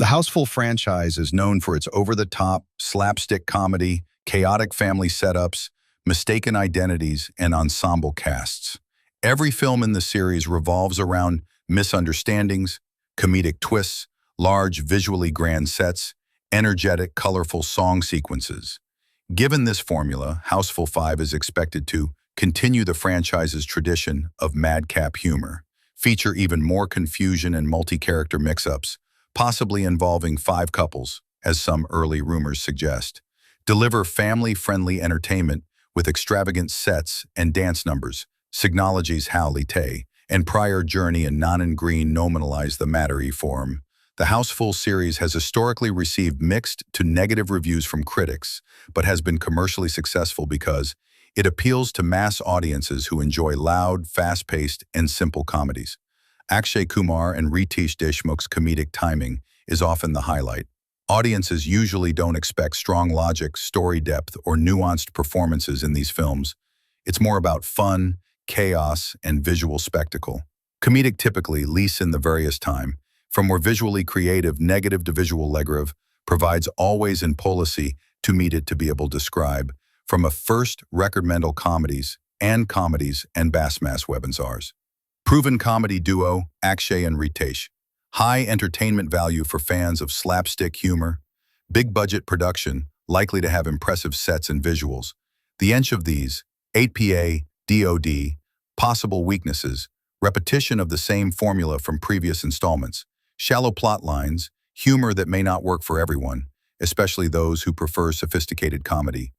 The Housefull franchise is known for its over-the-top, slapstick comedy, chaotic family setups, mistaken identities, and ensemble casts. Every film in the series revolves around misunderstandings, comedic twists, large, visually grand sets, energetic, colorful song sequences. Given this formula, Housefull 5 is expected to continue the franchise's tradition of madcap humor, feature even more confusion and multi-character mix-ups, possibly involving 5 couples, as some early rumors suggest. Deliver family-friendly entertainment with extravagant sets and dance numbers. Signology's Ritesh and prior journey in non green nominalize the matter form. The Housefull series has historically received mixed to negative reviews from critics, but has been commercially successful because it appeals to mass audiences who enjoy loud, fast-paced, and simple comedies. Akshay, Kumar, and Ritesh Desmuk's comedic timing is often the highlight. Audiences usually don't expect strong logic, story depth, or nuanced performances in these films. It's more about fun, chaos, and visual spectacle. Comedic typically lease in the various time, from more visually creative negative to visual negative, provides always in policy to meet it to be able to describe, from a first recommendal comedies and bass-mass webinars. Proven comedy duo, Akshay and Ritesh. High entertainment value for fans of slapstick humor. Big budget production, likely to have impressive sets and visuals. The ench of these, 8PA, DOD, possible weaknesses, repetition of the same formula from previous installments, shallow plot lines, humor that may not work for everyone, especially those who prefer sophisticated comedy.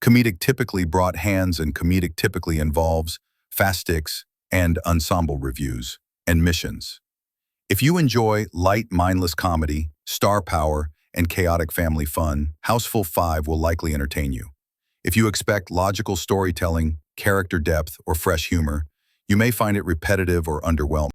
Comedic typically brought hands and comedic typically involves fast sticks and ensemble reviews and missions. If you enjoy light, mindless comedy, star power, and chaotic family fun, Housefull 5 will likely entertain you. If you expect logical storytelling, character depth, or fresh humor, you may find it repetitive or underwhelming.